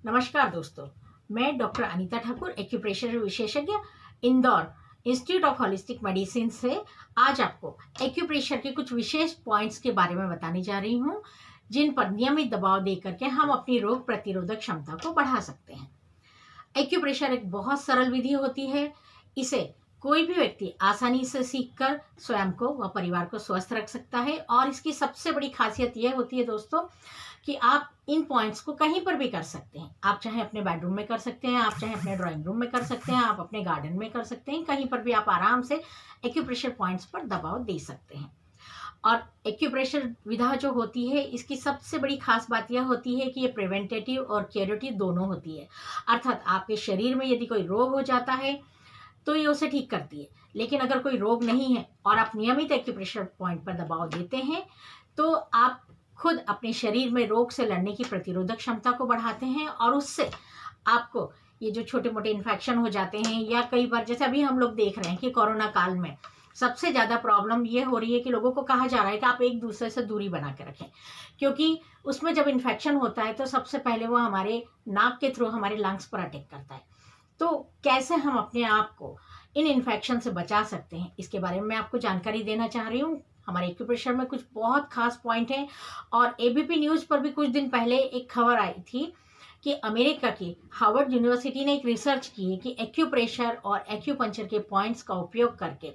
नमस्कार दोस्तों, मैं डॉक्टर अनीता ठाकुर, एक्यूप्रेशर विशेषज्ञ, Indore institute of holistic medicine से आज आपको एक्यूप्रेशर के कुछ विशेष पॉइंट्स के बारे में बताने जा रही हूँ, जिन पर नियमित दबाव दे करके हम अपनी रोग प्रतिरोधक क्षमता को बढ़ा सकते हैं। एक्यूप्रेशर एक बहुत सरल विधि होती है। इसे कोई भी व्यक्ति आसानी से सीखकर स्वयं को व परिवार को स्वस्थ रख सकता है और इसकी सबसे बड़ी खासियत यह होती है दोस्तों कि आप इन पॉइंट्स को कहीं पर भी कर सकते हैं। आप चाहे अपने बेडरूम में कर सकते हैं, आप चाहे अपने ड्राइंग रूम में कर सकते हैं, आप अपने गार्डन में कर सकते हैं, कहीं पर भी आप आराम से एक्यूप्रेशर पॉइंट्स पर दबाव दे सकते हैं। और एक्यूप्रेशर विधा जो होती है, इसकी सबसे बड़ी खास बात यह होती है कि ये प्रिवेंटेटिव और क्यूरेटिव दोनों होती है। अर्थात आपके शरीर में यदि कोई रोग हो जाता है तो ये उसे ठीक करती है, लेकिन अगर कोई रोग नहीं है और आप नियमित एक्यूप्रेशर पॉइंट पर दबाव देते हैं तो आप खुद अपने शरीर में रोग से लड़ने की प्रतिरोधक क्षमता को बढ़ाते हैं और उससे आपको ये जो छोटे मोटे इन्फेक्शन हो जाते हैं, या कई बार जैसे अभी हम लोग देख रहे हैं कि कोरोना काल में सबसे ज़्यादा प्रॉब्लम ये हो रही है कि लोगों को कहा जा रहा है कि आप एक दूसरे से दूरी बना के रखें, क्योंकि उसमें जब इन्फेक्शन होता है तो सबसे पहले वो हमारे नाक के थ्रू हमारे लंग्स पर अटैक करता है। तो कैसे हम अपने आप को इन इन्फेक्शन से बचा सकते हैं, इसके बारे में मैं आपको जानकारी देना चाह रही हूँ। हमारे एक्यूप्रेशर में कुछ बहुत खास पॉइंट हैं और एबीपी न्यूज़ पर भी कुछ दिन पहले एक खबर आई थी कि अमेरिका की हार्वर्ड यूनिवर्सिटी ने एक रिसर्च की है कि एक्यूप्रेशर और एक्यूपंक्चर के पॉइंट्स का उपयोग करके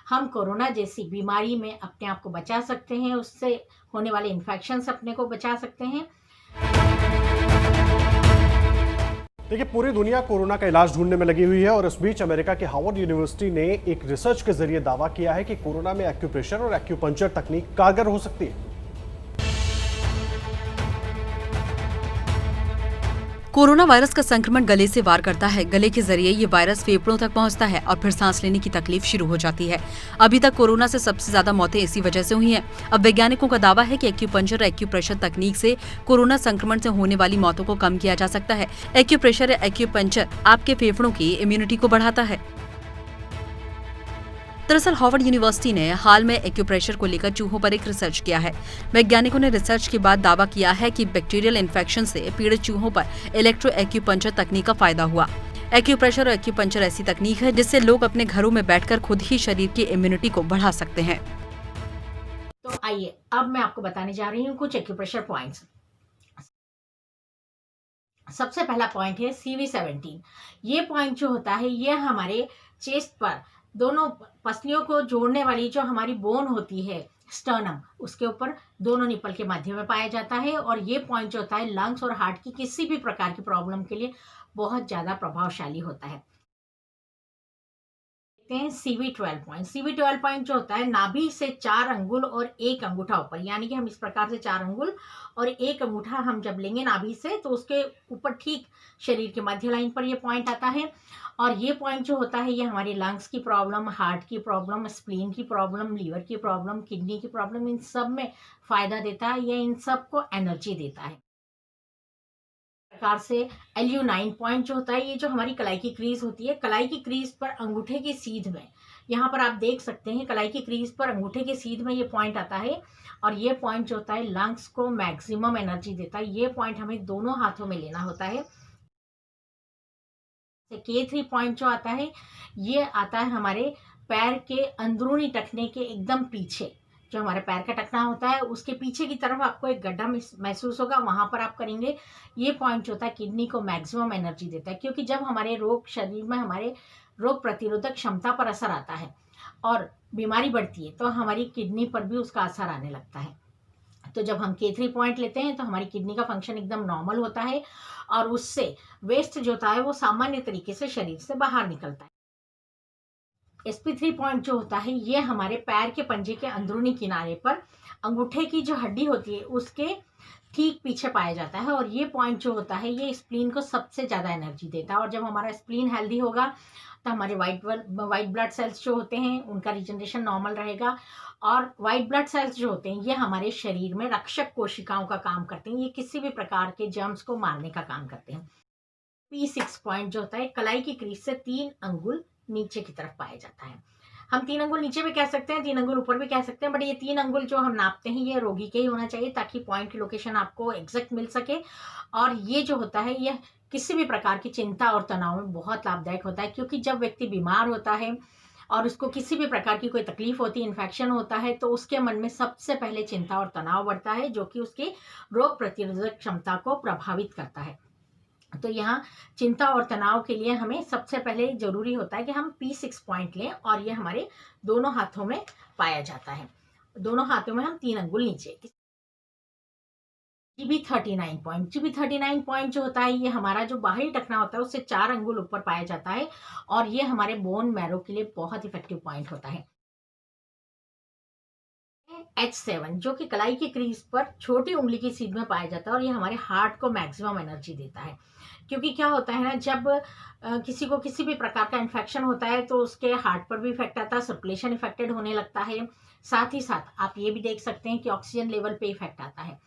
हम कोरोना जैसी बीमारी में अपने आप को बचा सकते हैं, उससे होने वाले इन्फेक्शन से अपने को बचा सकते हैं। देखिए, पूरी दुनिया कोरोना का इलाज ढूंढने में लगी हुई है और इस बीच अमेरिका के हार्वर्ड यूनिवर्सिटी ने एक रिसर्च के जरिए दावा किया है कि कोरोना में एक्यूप्रेशर और एक्यूपंक्चर तकनीक कारगर हो सकती है। कोरोना वायरस का संक्रमण गले से वार करता है। गले के जरिए ये वायरस फेफड़ों तक पहुंचता है और फिर सांस लेने की तकलीफ शुरू हो जाती है। अभी तक कोरोना से सबसे ज्यादा मौतें इसी वजह से हुई हैं। अब वैज्ञानिकों का दावा है कि एक्यूपंक्चर और एक्यूप्रेशर तकनीक से कोरोना संक्रमण से होने वाली मौतों को कम किया जा सकता है। एक्यूप्रेशर या एक्यूपंक्चर आपके फेफड़ों की इम्यूनिटी को बढ़ाता है। दरअसल हार्वर्ड यूनिवर्सिटी ने हाल में एक्यूप्रेशर को लेकर चूहों पर एक रिसर्च किया है। वैज्ञानिकों ने रिसर्च के बाद दावा किया है कि बैक्टीरियल इन्फेक्शन से पीड़ित चूहों पर इलेक्ट्रो एक्यूपंक्चर तकनीक का फायदा हुआ। एक्यूप्रेशर और एक्यूपंक्चर ऐसी तकनीक है जिससे लोग अपने घरों में बैठकर खुद ही शरीर की इम्यूनिटी को बढ़ा सकते हैं। तो आइए अब मैं आपको बताने जा रही हूँ कुछ एक्यूप्रेशर पॉइंट्स। सबसे पहला पॉइंट है CV17। ये पॉइंट जो होता है ये हमारे चेस्ट पर दोनों पसलियों को जोड़ने वाली जो हमारी बोन होती है, स्टर्नम, उसके ऊपर दोनों निपल के माध्यम में पाया जाता है और ये पॉइंट जो होता है लंग्स और हार्ट की किसी भी प्रकार की प्रॉब्लम के लिए बहुत ज़्यादा प्रभावशाली होता है। CV12 point. CV12 पॉइंट जो होता है नाभि से 4 अंगुल और 1 अंगूठा ऊपर, यानी कि हम इस प्रकार से 4 अंगुल और 1 अंगूठा हम जब लेंगे नाभि से तो उसके ऊपर ठीक शरीर के मध्य लाइन पर ये पॉइंट आता है। और ये पॉइंट जो होता है ये हमारी लंग्स की प्रॉब्लम, हार्ट की प्रॉब्लम, स्प्लीन की प्रॉब्लम, लीवर की प्रॉब्लम, किडनी की प्रॉब्लम, इन सब में फायदा देता है। ये इन सब को एनर्जी देता है। प्रकार से LU9 पॉइंट जो होता है ये जो हमारी कलाई की क्रीज होती है, कलाई की क्रीज पर अंगूठे की सीध में, यहाँ पर आप देख सकते हैं कलाई की क्रीज पर अंगूठे की सीध में ये पॉइंट आता है और ये पॉइंट जो होता है लंग्स को मैक्सिमम एनर्जी देता है। ये पॉइंट हमें दोनों हाथों में लेना होता है। K3 पॉइंट जो आता है ये आता है हमारे पैर के अंदरूनी टखने के एकदम पीछे, जो हमारे पैर का टखना होता है उसके पीछे की तरफ आपको एक गड्ढा महसूस होगा, वहां पर आप करेंगे। ये पॉइंट जो होता है किडनी को मैक्सिमम एनर्जी देता है, क्योंकि जब हमारे रोग शरीर में हमारे रोग प्रतिरोधक क्षमता पर असर आता है और बीमारी बढ़ती है तो हमारी किडनी पर भी उसका असर आने लगता है। तो जब हम K3 पॉइंट लेते हैं तो हमारी किडनी का फंक्शन एकदम नॉर्मल होता है और उससे वेस्ट जो होता है वो सामान्य तरीके से शरीर से बाहर निकलता है। SP3 पॉइंट जो होता है ये हमारे पैर के पंजे के अंदरूनी किनारे पर अंगूठे की जो हड्डी होती है उसके ठीक पीछे पाया जाता है और ये पॉइंट जो होता है ये स्प्लीन को सबसे ज़्यादा एनर्जी देता है। और जब हमारा स्प्लीन हेल्दी होगा तो हमारे वाइट ब्लड सेल्स जो होते हैं उनका रिजनरेशन नॉर्मल रहेगा और वाइट ब्लड सेल्स जो होते हैं ये हमारे शरीर में रक्षक कोशिकाओं का काम करते हैं, ये किसी भी प्रकार के जर्म्स को मारने का काम करते हैं। P6 पॉइंट जो होता है कलाई की क्रीज से 3 अंगुल नीचे की तरफ पाया जाता है। हम 3 अंगुल नीचे भी कह सकते हैं, 3 अंगुल ऊपर भी कह सकते हैं, बट ये 3 अंगुल जो हम नापते हैं ये रोगी के ही होना चाहिए ताकि पॉइंट की लोकेशन आपको एग्जैक्ट मिल सके। और ये जो होता है यह किसी भी प्रकार की चिंता और तनाव में बहुत लाभदायक होता है, क्योंकि जब व्यक्ति बीमार होता है और उसको किसी भी प्रकार की कोई तकलीफ होती है, इन्फेक्शन होता है, तो उसके मन में सबसे पहले चिंता और तनाव बढ़ता है, जो कि उसकी रोग प्रतिरोधक क्षमता को प्रभावित करता है। तो यहाँ चिंता और तनाव के लिए हमें सबसे पहले जरूरी होता है कि हम P6 पॉइंट लें, और ये हमारे दोनों हाथों में पाया जाता है। दोनों हाथों में हम 3 अंगुल नीचे। GB39 पॉइंट जो होता है ये हमारा जो बाहरी टखना होता है उससे 4 अंगुल ऊपर पाया जाता है, और ये हमारे बोन मैरो के लिए बहुत इफेक्टिव पॉइंट होता है। H7 जो कि कलाई की क्रीज पर छोटी उंगली की सीध में पाया जाता है, और ये हमारे हार्ट को मैक्सिमम एनर्जी देता है। क्योंकि क्या होता है ना, जब किसी को किसी भी प्रकार का इन्फेक्शन होता है तो उसके हार्ट पर भी इफेक्ट आता है, सर्कुलेशन इफेक्टेड होने लगता है। साथ ही साथ आप ये भी देख सकते हैं कि ऑक्सीजन लेवल पे इफेक्ट आता है।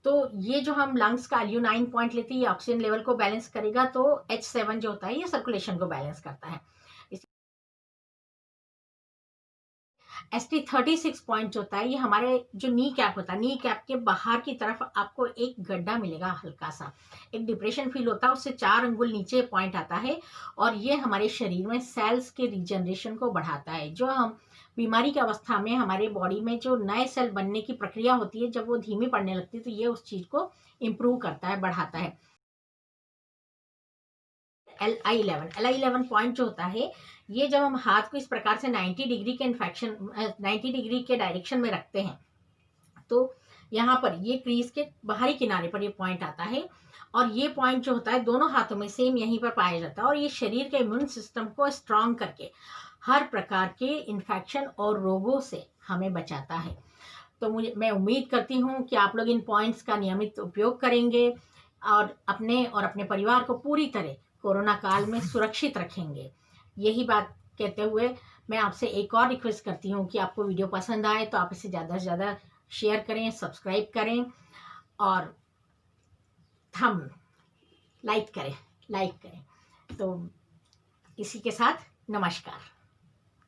तो ये जो हम लंग्स का LU9 पॉइंट लेते हैं ये ऑक्सीजन लेवल को बैलेंस करेगा, तो H7 जो होता है ये सर्कुलेशन को बैलेंस करता है। ST36 पॉइंट जो होता है ये हमारे जो नी कैप होता है, नी कैप के बाहर की तरफ आपको एक गड्ढा मिलेगा, हल्का सा एक डिप्रेशन फील होता है, उससे 4 अंगुल नीचे पॉइंट आता है, और ये हमारे शरीर में सेल्स के रिजनरेशन को बढ़ाता है। जो हम बीमारी की अवस्था में हमारे बॉडी में जो नए सेल बनने की प्रक्रिया होती है, जब वो धीमी पड़ने लगती है तो ये उस चीज को इम्प्रूव करता है, बढ़ाता है। LI11 पॉइंट जो होता है ये जब हम हाथ को इस प्रकार से 90 डिग्री के डायरेक्शन में रखते हैं, तो यहाँ पर ये क्रीज के बाहरी किनारे पर ये पॉइंट आता है, और ये पॉइंट जो होता है दोनों हाथों में सेम यहीं पर पाया जाता है, और ये शरीर के इम्यून सिस्टम को स्ट्रांग करके हर प्रकार के इन्फेक्शन और रोगों से हमें बचाता है। तो मैं उम्मीद करती हूँ कि आप लोग इन पॉइंट्स का नियमित उपयोग करेंगे और अपने परिवार को पूरी तरह कोरोना काल में सुरक्षित रखेंगे। यही बात कहते हुए मैं आपसे एक और रिक्वेस्ट करती हूँ कि आपको वीडियो पसंद आए तो आप इसे ज़्यादा से ज़्यादा शेयर करें, सब्सक्राइब करें, और हम लाइक करें। तो इसी के साथ नमस्कार।